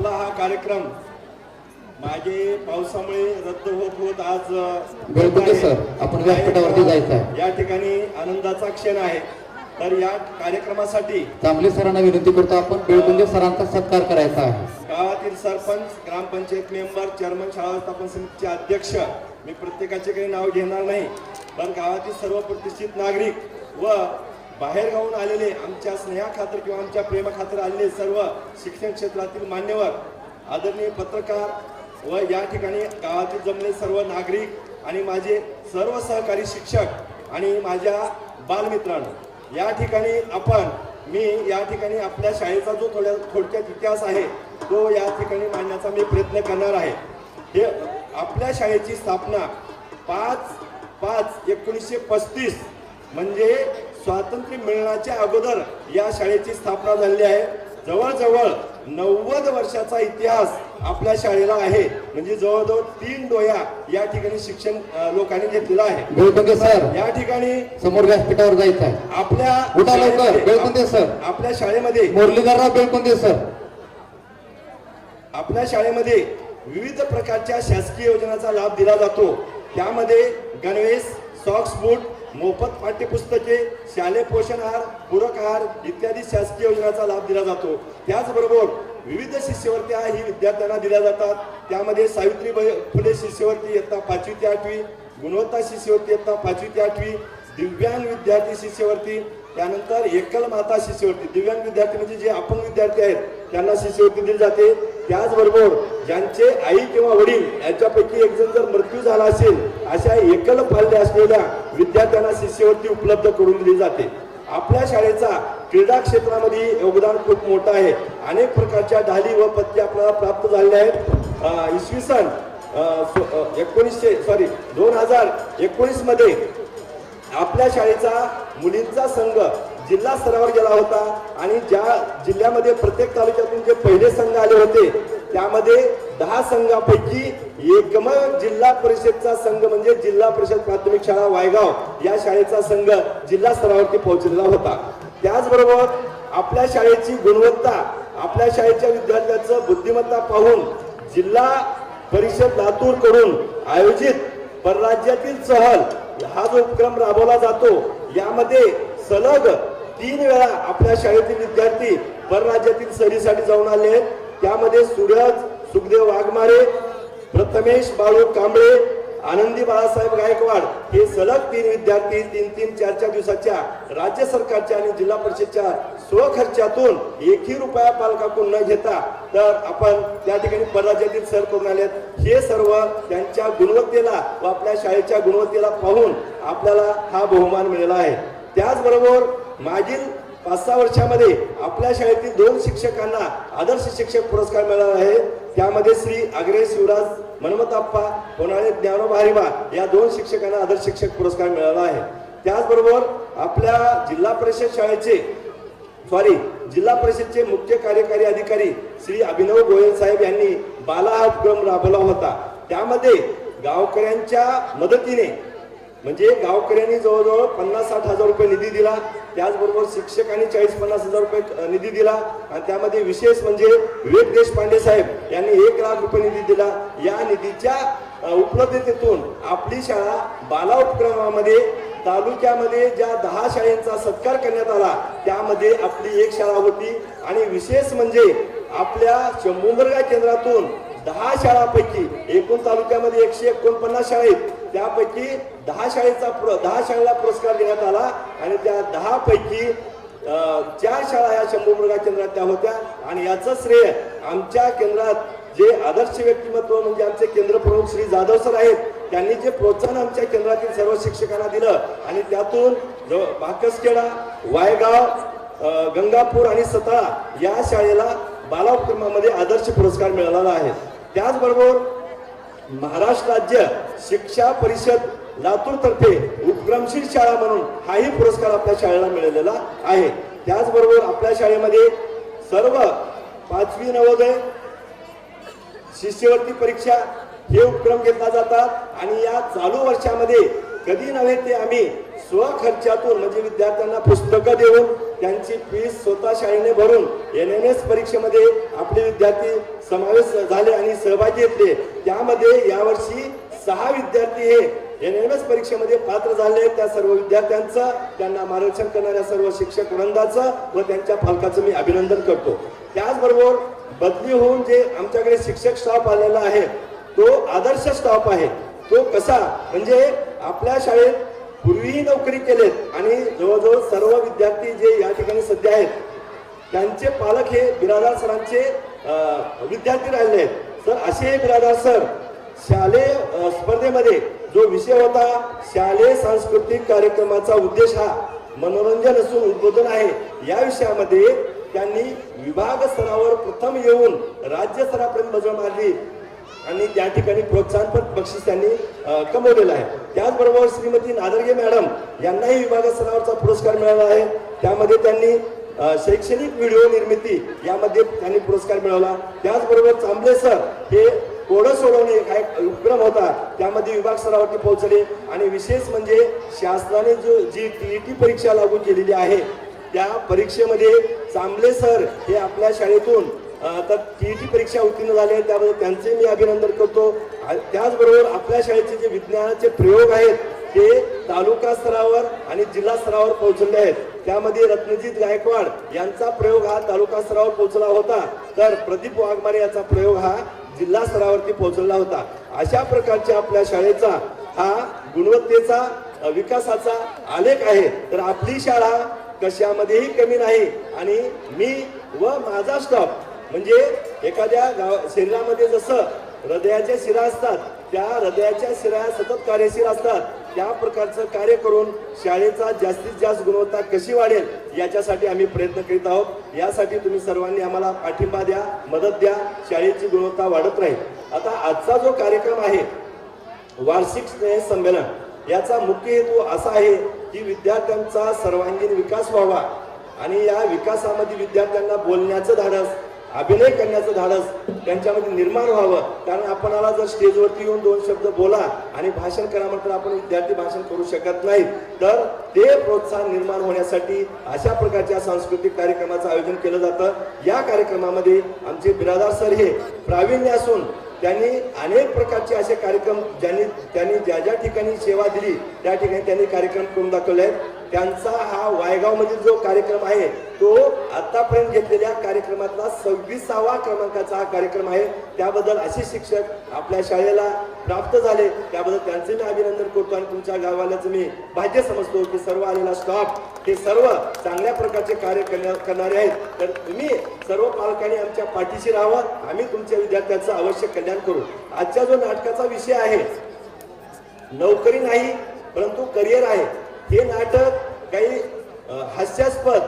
आपला हा कार्यक्रम मागे पावसामुळे रद्द होत आज बिलकुल सर, आपण व्यासपीठावरती जायचं आहे. या ठिकाणी आनंदाचा क्षण आहे. तर या कार्यक्रमासाठी तांबले सरांना विनंती करतो, आपण बिलकुल सरांचा सत्कार करायचा आहे. गावातील सरपंच, ग्रामपंचायत मेंबर, चेअरमन, शाळा व्यवस्थापन समितीचे अध्यक्ष, मी प्रत्येकाचे काही नाव घेणार नाही, पण गावातील सर्व प्रतिष्ठित नागरिक व बाहेर गावून आलेले, आमच्या स्नेहाखातर किंवा आमच्या प्रेमाखातर आलेले सर्व शिक्षण क्षेत्रातील मान्यवर, आदरणीय पत्रकार व या ठिकाणी गावातील जमले सर्व नागरिक आणि माझे सर्व सहकारी शिक्षक आणि माझ्या बालमित्रांनो, या ठिकाणी मी या ठिकाणी आपल्या शाळेचा जो थोडक्यात इतिहास आहे तो या ठिकाणी मांडण्याचा मी प्रयत्न करणार आहे. हे आपल्या शाळेची स्थापना 5/5/1935 म्हणजे स्वातंत्र्य मिळण्याच्या अगोदर या शाळेची स्थापना झालेली आहे. जवळजवळ 90 वर्षाचा इतिहास आपल्या शाळेला आहे. म्हणजे जवळजवळ 3 डोया या ठिकाणी शिक्षण लोकांनी घेतलेला आहे. बेळकुंदे सर, या ठिकाणी समोर व्यासपीठावर जायचं आहे. उठा लवकर. बेळकुंदे सर, आपल्या शाळेमध्ये मुरलीधरराव बेळकुंदे सर, आपल्या शाळेमध्ये विविध प्रकारच्या शासकीय योजनांचा लाभ दिला जातो. त्यामध्ये गणवेश, सॉक्स, बूट, मोफत पाठ्यपुस्तके, शालेय पोषण आहार, पूरक आहार इत्यादी शासकीय योजनांचा लाभ दिला जातो. त्याचबरोबर विविध शिष्यवृत्त्या ही विद्यार्थ्यांना दिल्या जातात. त्यामध्ये सावित्रीबाई फुले शिष्यवृत्ती इयत्ता 5वी ते 8वी, गुणवत्ता शिष्यवृत्ती इयत्ता 5वी ते 8वी, दिव्यांग विद्यार्थी शिष्यवृत्ती, त्यानंतर एकल माता शिष्यवृत्ती, दिव्यांग विद्यार्थी म्हणजे जे अपंग विद्यार्थी आहेत त्यांना शिष्यवृत्ती दिली जाते. त्याचबरोबर ज्यांचे आई किंवा वडील यांच्यापैकी एक जण जर मृत्यू झाला असेल अशा एकल पाल्य असलेल्या विद्यार्थ्यांना शिष्यवृत्ती उपलब्ध करून दिली जाते. आपल्या शाळेचा क्रीडा क्षेत्रामध्ये योगदान खूप मोठं आहे. अनेक प्रकारच्या ढाली व पदके आपल्याला प्राप्त झालेले आहेत. इसवी सन 2019 मध्ये आपल्या शाळेचा मुलींचा संघ जिल्हा स्तरावर गेला होता आणि ज्या जिल्ह्यामध्ये प्रत्येक तालुक्यातून जे पहिले संघ आले होते त्यामध्ये 10 संघापैकी एकमेव जिल्हा परिषदचा संघ म्हणजे जिल्हा परिषद प्राथमिक शाळा वायगाव या शाळेचा संघ जिल्हा स्तरावरती पोहोचलेला होता. त्याचबरोबर आपल्या शाळेची गुणवत्ता, आपल्या शाळेच्या विद्यार्थ्यांचं बुद्धिमत्ता पाहून जिल्हा परिषद लातूर कडून आयोजित परराज्यातील सहल हा जो उपक्रम राबवला जातो यामध्ये सलग 3 वेळा आपल्या शाळेतील विद्यार्थी परराज्यातील सहलीसाठी जाऊन आले आहेत. त्यामध्ये सूरज सुखदेव वाघमारे, प्रथमेश बाळू कांबळे, आनंदी बाळासाहेब गायकवाड हे सलग 3 विद्यार्थी 3-3, 4-4 दिवसाच्या राज्य सरकारच्या आणि जिल्हा परिषदच्या स्वखर्चातून 1ही रुपया पालकाकडून न घेता तर आपण त्या ठिकाणी परराज्यातील सहल करून आले आहेत. हे सर्व त्यांच्या गुणवत्तेला व आपल्या शाळेच्या गुणवत्तेला पाहून आपल्याला हा बहुमान मिळाला आहे. त्याचबरोबर मागील 5-6 वर्षामध्ये आपल्या शाळेतील 2 शिक्षकांना आदर्श शिक्षक पुरस्कार मिळाला आहे. त्यामध्ये श्री आग्रे शिवराज मनमताप्पा होणारे ज्ञानोबा हरिबा या 2 शिक्षकांना आदर्श शिक्षक पुरस्कार मिळाला आहे. त्याचबरोबर आपल्या जिल्हा परिषदचे मुख्य कार्यकारी अधिकारी श्री अभिनव गोयल साहेब यांनी बाला हा उपक्रम राबवला होता. त्यामध्ये गावकऱ्यांच्या मदतीने म्हणजे गावकऱ्यांनी जवळजवळ 50-60 हजार रुपये निधी दिला. त्याचबरोबर शिक्षकांनी 40-50 हजार रुपये निधी दिला आणि त्यामध्ये विशेष म्हणजे विवेक देशपांडे साहेब यांनी 1 लाख रुपये निधी दिला. या निधीच्या उपलब्धतेतून आपली शाळा बाला उपक्रमामध्ये तालुक्यामध्ये ज्या 10 शाळांचा सत्कार करण्यात आला त्यामध्ये आपली एक शाळा होती. आणि विशेष म्हणजे आपल्या शंभूंबर्गा केंद्रातून 10 शाळांपैकी एकूण तालुक्यामध्ये 149 शाळा आहेत, त्यापैकी 10 शाळेला पुरस्कार देण्यात आला आणि त्या 10 पैकी 4 शाळा या शंभूंबर्गा केंद्रात त्या होत्या. आणि याचं श्रेय आमच्या केंद्रात जे आदर्श व्यक्तिमत्व म्हणजे आमचे केंद्र प्रमुख श्री जाधव सर आहेत त्यांनी जे प्रोत्साहन आमच्या केंद्रातील सर्व शिक्षकांना दिलं आणि त्यातून बाकसखेडा, वायगाव, गंगापूर आणि सताळा या शाळेला बाला उपक्रमामध्ये आदर्श पुरस्कार मिळालेला आहे. त्याचबरोबर महाराष्ट्र राज्य शिक्षा परिषद लातूर तर्फे उपक्रमशील शाळा म्हणून हाही पुरस्कार आपल्या शाळेला मिळालेला आहे. त्याचबरोबर आपल्या शाळेमध्ये सर्व 5वी नवोदय शिष्यवृत्ती परीक्षा हे उपक्रम घेतला जातात. आणि या चालू वर्षामध्ये कधी नव्हे ते आम्ही स्वखर्चातून म्हणजे विद्यार्थ्यांना पुस्तकं देऊन त्यांची फीस स्वतः शाळेने भरून NMS परीक्षेमध्ये आपले विद्यार्थी समावेश झाले आणि सहभागी घेतले. त्यामध्ये यावर्षी 6 विद्यार्थी हे NMS परीक्षेमध्ये पात्र झाले. त्या सर्व विद्यार्थ्यांचं, त्यांना मार्गदर्शन करणाऱ्या सर्व शिक्षक वृंदाचं व त्यांच्या पालकाचं मी अभिनंदन करतो. त्याचबरोबर बदली होऊन जे आमच्याकडे शिक्षक स्टाफ आलेला आहे तो आदर्श स्टाफ आहे. तो कसा म्हणजे आपल्या शाळेत पूर्वीही नोकरी केलेत आणि जवळजवळ सर्व विद्यार्थी जे या ठिकाणी सध्या आहेत त्यांचे पालक हे बिरादार सरांचे विद्यार्थी राहिले आहेत. तर असे बिरादार सर शालेय स्पर्धेमध्ये जो विषय होता शालेय सांस्कृतिक कार्यक्रमाचा उद्देश हा मनोरंजन असून उद्बोधन आहे, या विषयामध्ये त्यांनी विभाग स्तरावर प्रथम येऊन राज्य स्तरापर्यंत मजल मारली आणि त्या ठिकाणी प्रोत्साहनपर बक्षीस त्यांनी कमवलेलं आहे. त्याचबरोबर श्रीमती नादरगे मॅडम यांनाही विभाग स्तरावरचा पुरस्कार मिळाला आहे. त्यामध्ये त्यांनी शैक्षणिक व्हिडिओ निर्मिती यामध्ये त्यांनी पुरस्कार मिळवला. त्याचबरोबर चांबले सर हे कोडं सोडवणे हा एक उपक्रम होता, त्यामध्ये विभाग स्तरावरती पोहोचले. आणि विशेष म्हणजे शासनाने जी TET परीक्षा लागू केलेली आहे त्या परीक्षेमध्ये चांबले सर हे आपल्या शाळेतून तर TET परीक्षा उत्तीर्ण झाले, त्याबद्दल त्यांचे मी अभिनंदन करतो. त्याचबरोबर आपल्या शाळेचे जे विज्ञानाचे प्रयोग आहेत ते तालुका स्तरावर आणि जिल्हा स्तरावर पोहोचले आहेत. त्यामध्ये रत्नजित गायकवाड यांचा प्रयोग हा तालुका स्तरावर पोहोचला होता, तर प्रदीप वाघमारे याचा प्रयोग हा जिल्हा स्तरावरती पोहोचलेला होता. अशा प्रकारच्या आपल्या शाळेचा हा गुणवत्तेचा विकासाचा आलेख आहे. तर आपली शाळा कशामध्येही कमी नाही आणि मी व माझा स्टाफ म्हणजे एखाद्या शरीरामध्ये जसं हृदयाच्या शिरा असतात त्या हृदयाच्या शिरा सतत कार्यशील असतात, त्या प्रकारचं कार्य करून शाळेचा जास्तीत जास्त गुणवत्ता कशी वाढेल याच्यासाठी आम्ही प्रयत्न करीत आहोत. यासाठी तुम्ही सर्वांनी आम्हाला पाठिंबा द्या, मदत द्या, शाळेची गुणवत्ता वाढत राहील. आता आजचा जो कार्यक्रम आहे वार्षिक स्नेह संमेलन, याचा मुख्य हेतू असा आहे की विद्यार्थ्यांचा सर्वांगीण विकास व्हावा आणि या विकासामध्ये विद्यार्थ्यांना बोलण्याचं धाडस, अभिनय करण्याचं धाडस त्यांच्यामध्ये निर्माण व्हावं. कारण आपणाला जर स्टेजवरती येऊन 2 शब्द बोला आणि भाषण करा म्हटलं आपण विद्यार्थी भाषण करू शकत नाहीत, तर ते प्रोत्साहन निर्माण होण्यासाठी अशा प्रकारच्या सांस्कृतिक कार्यक्रमाचं आयोजन केलं जातं. या कार्यक्रमामध्ये आमचे बिरादार सर हे प्रावीण्य असून त्यांनी अनेक प्रकारचे असे कार्यक्रम त्यांनी ज्या ज्या ठिकाणी सेवा दिली त्या ठिकाणी त्यांनी कार्यक्रम करून दाखवले आहेत. त्यांचा हा वायगावमधील जो कार्यक्रम आहे तो आतापर्यंत घेतलेल्या कार्यक्रमातला 26वा क्रमांकाचा हा कार्यक्रम आहे. त्याबद्दल असे शिक्षक आपल्या शाळेला प्राप्त झाले, त्याबद्दल त्यांचे मी अभिनंदन करतो. आणि तुमच्या गावाल्याचं मी भाग्य समजतो की सर्व आलेला स्टाफ हे सर्व चांगल्या प्रकारचे कार्य करणारे आहेत. तर तुम्ही सर्व पालकांनी आमच्या पाठीशी राहावं, आम्ही तुमच्या विद्यार्थ्यांचं अवश्य कल्याण करू. आजच्या जो नाटकाचा विषय आहे नोकरी नाही परंतु करिअर आहे. हे नाटक काही हास्यास्पद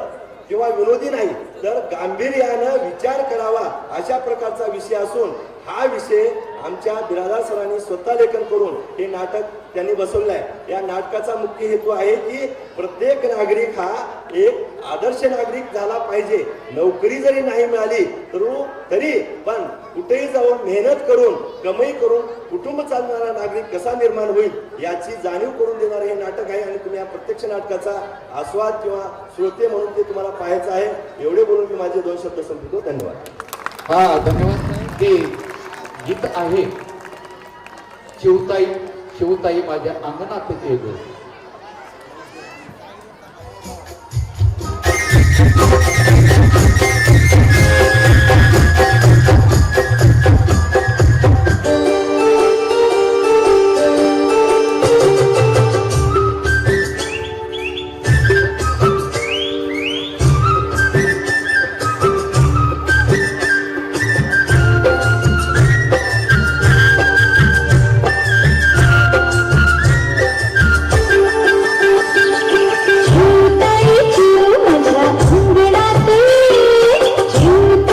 किंवा विनोदी नाही, तर गांभीर्यानं विचार करावा अशा प्रकारचा विषय असून हा विषय आमच्या बिरादार सरांनी स्वतः लेखन करून हे नाटक त्यांनी बसवलं आहे. या नाटकाचा मुख्य हेतू आहे की प्रत्येक नागरिक हा एक आदर्श नागरिक झाला पाहिजे. नोकरी जरी नाही मिळाली तरी पण कुठेही जाऊन मेहनत करून कमाई करून कुटुंब चालणारा नागरिक कसा निर्माण होईल याची जाणीव करून देणारे हे नाटक आहे. आणि तुम्ही या प्रत्यक्ष नाटकाचा आस्वाद किंवा श्रोते म्हणून ते तुम्हाला पाहायचं आहे. एवढे बोलून मी माझे 2 शब्द संपवतो. धन्यवाद. हा, धन्यवाद. ते गीत आहे शिवताई शिवताई माझ्या अंगणात येतो. शिवताई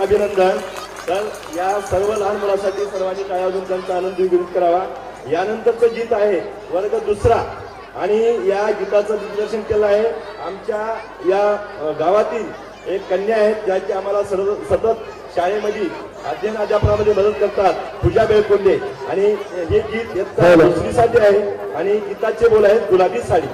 अभिनंदन. तर या सर्व लहान मुलांसाठी सर्वांनी टाळ्या वाजवून त्यांचा आनंद द्विगुणित करावा. यानंतरचं गीत आहे वर्ग दुसरा आणि या गीताचं दिग्दर्शन केलं आहे आमच्या या गावातील एक कन्या आहेत ज्याची आम्हाला सतत शाळेमध्ये अध्ययन अध्यापनामध्ये मदत करतात, पूजा बेळकोंडे. आणि हे गीत इयत्ता दुसरीसाठी आहे आणि गीताचे बोल आहेत गुलाबी साडी.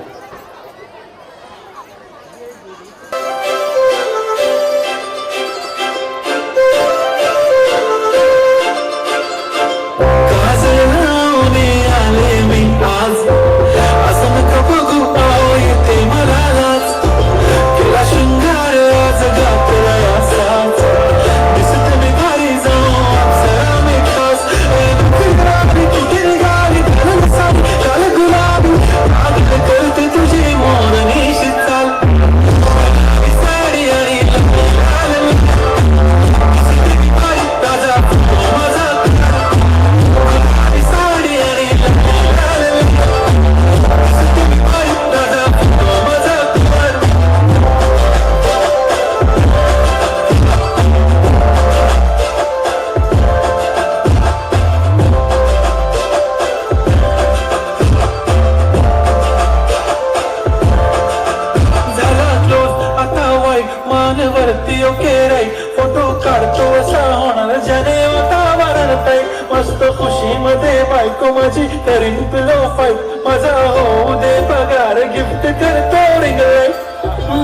फोटो काढतो असा होणार ज्याने वातावरण ताई मस्त खुशी मध्ये बायको माझी करीन पिलो फाईट माझा होऊ दे पगार गिफ्ट करतो रिंग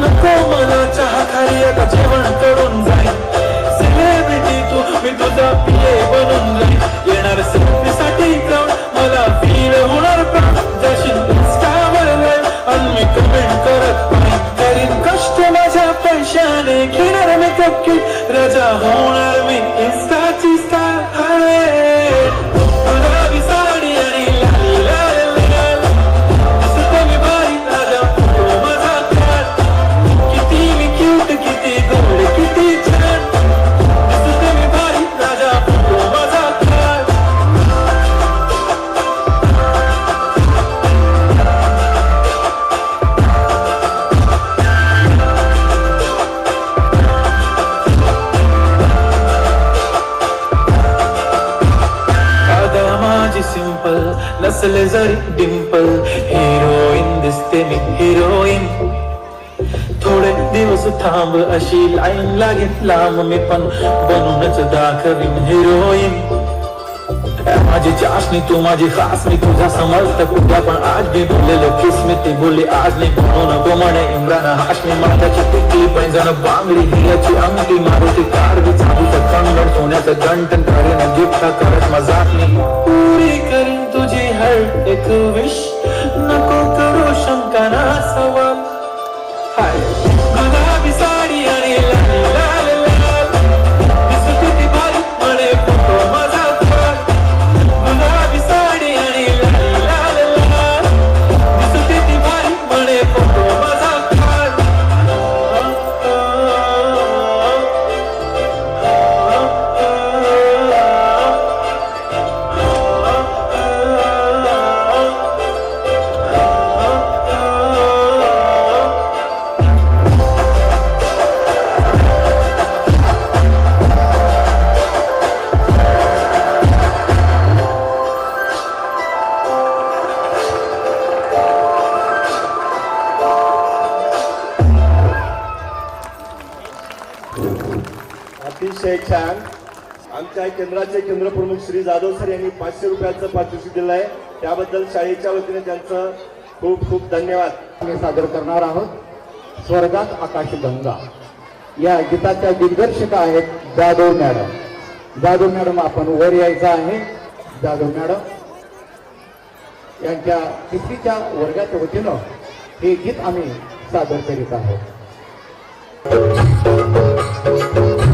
नको मला चहा खाली आता जेवण करून जाईल सेलिब्रिटी तू मी तुझा पिये बनून जाईल येणार सेल्फीसाठी क्राऊड मला फील होणार प्राण जशी इंस्टावर लाईव्ह आणि मी कमेंट करत नाही करीन कष्ट माझ्या पैशाने घेणार मेकअप किट रजा होणार मी इंस्टाची स्टार गुलाबी साडी आणि लाल लाल लाल दिसते मी भारी ताजा फोटो माझा काढ किती मी क्यूट किती गोड किती छान दिसते मी भारी ताजा फोटो माझा काढ सिंपल नसले जरी डिंपल हिरोईन दिसते मी हिरोईन थोडे दिवस थांब अशी लाईन लागेल लांब मी पण बनूनच दाखवीन हिरोईन माझी चाशनी तू माझी खास मी तुझा समजत कुठल्या पण आज मी बोललेलो किस मी ती बोलली आज नाही म्हणून तो म्हणे इम्रान हाशमी माझ्याची टिकली पैंजण बांगडी हिऱ्याची अंगठी मारुती कार बी चाबूचं कन्नड सोन्याचं गंटन करीन गिफ्ट करत मजाक मी पुरी करीन तुझी हर एक विश नको करू शंका ना सवाल हाय गुलाबी साडी आणि लाल लाल लाल दिसते ती भारी म्हणे फोटो माझा गुलाबी साडी आणि लाल लाल लाल दिसते ती भारी म्हणे फोटो माझा काढ अतिशय छान. आमच्या केंद्राचे केंद्रप्रमुख श्री जाधव सर यांनी 500 रुपयाचं पारितोषिक दिलं आहे त्याबद्दल शाळेच्या वतीने त्यांचं खूप खूप धन्यवाद. आम्ही सादर करणार आहोत स्वर्गात आकाशगंगा. या गीताच्या दिग्दर्शक आहेत जाधव मॅडम. जाधव मॅडम आपण वर यायचं आहे. जाधव मॅडम यांच्या तिसरीच्या वर्गाच्या वतीनं हे गीत आम्ही सादर करीत आहोत. Thank you.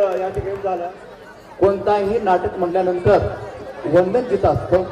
या ठिकाणी झालं. कोणताही नाटक म्हटल्यानंतर वंदन गीत असतं.